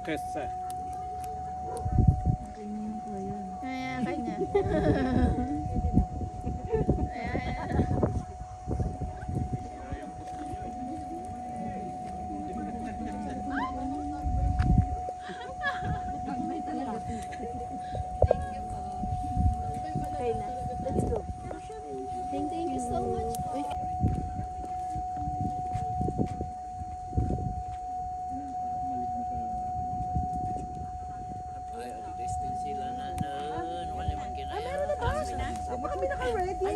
Kesa. Ayan, kanya. Thank you so much. Sila na nun, wala man kinaya. Baka kami naka-ready.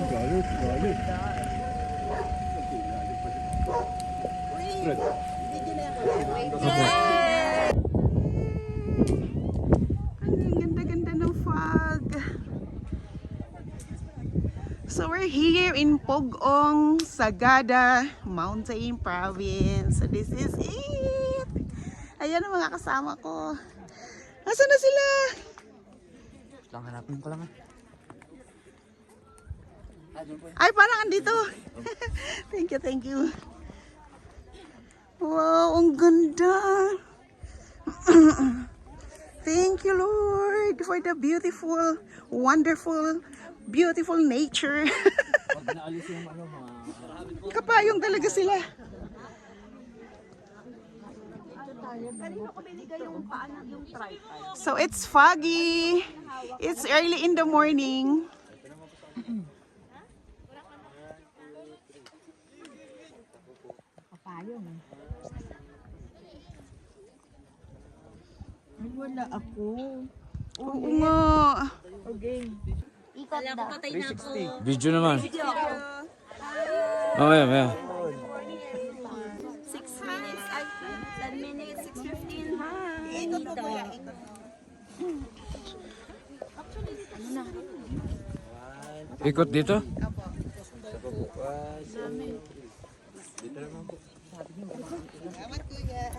Galit, galit. Ang ganda-ganda ng fog. So we're here in Pogong, Sagada Mountain Province. So this is it. Ayan ang mga kasama ko. Nasaan na sila? Lang hanapin ko lang ah. Ay, parang andito. Thank you, thank you. Wow, ang ganda. Thank you, Lord, for the beautiful, wonderful, beautiful nature. Pag naalis yung ano mga... Kapayong talaga sila. So it's foggy. It's early in the morning. Ay, wala ako. Oo nga. Ikot daw. 360. Video naman. Mamaya, mamaya. 6 minutes, 10 minutes, 6:15. Hi. Ikot mo kuya, ikot. Ikot dito? Salamat kuya.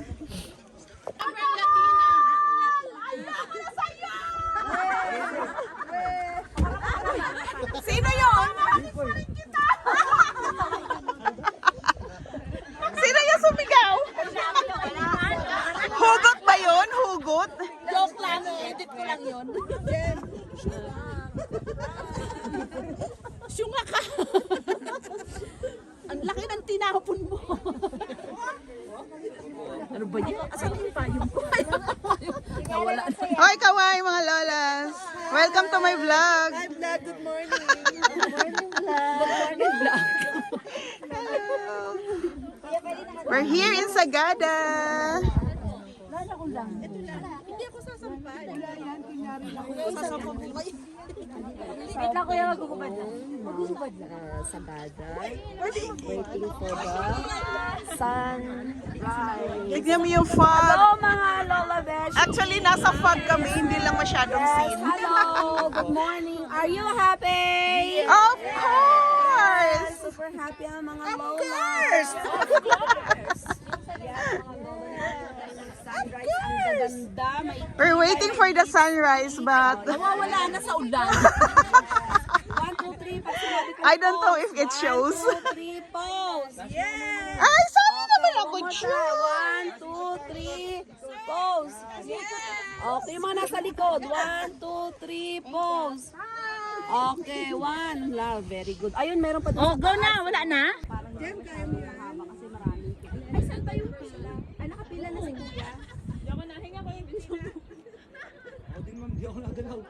Sino yun? Sino yung sumigaw? Hugot ba yun? Hugot? Joke lang, edit ko lang yun. Syunga ka. Ang laki ng tinapon mo. Ano ba yan? Asan yung payong ko? Nawala na. Hoy, kaway mga lolas. Welcome to my vlog. Hi vlog, good morning. Good morning vlog. Good morning vlog. We're here in Sagada. Hindi ako sasampay. Sasampay mo kayo. Wait lang kuya, magugubad lang. Magugubad lang. Sagada. Waiting for the sunrise. Tignan mo yung fog. Hello mga Lola Besh. Actually, nasa fog kami. Hindi lang masyadong seen. Hello, good morning. Are you happy? Of course! Super happy ang mga Of Lola. course! Sunrise ang gaganda. May We're waiting for the sunrise, but nawawala na sa ulan. 1, 2, 3. Pag sinabi ko I don't know if it shows. 1, 2, 3, pose. Yeah. Ay, sabi naman ako, true! 1, 2, 3, pose. Okay, yung mga nasa likod. 1, 2, 3, pose. Okay, 1. Very good. Ayun, meron pa doon. Oh, go na. Wala na? Diyan, kaya mo yung haba kasi maraming pila. Ay, saan ba yung pila? Ay, nakapila na si Kuya. Diyan ko na. Hinga ko yung video. O din ma'am, di ako nagalaw.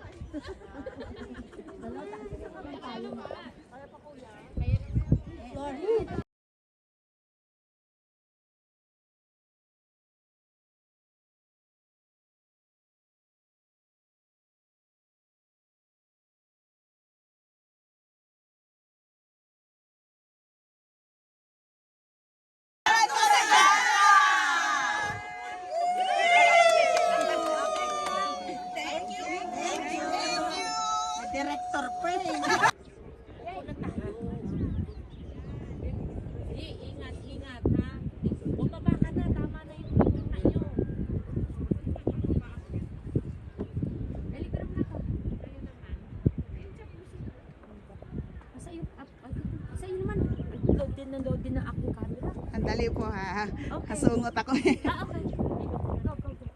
kayo po ha. Kasungot ako eh. Ah, okay. Go, go, go.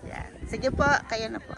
Yan. Sige po, kayo na po.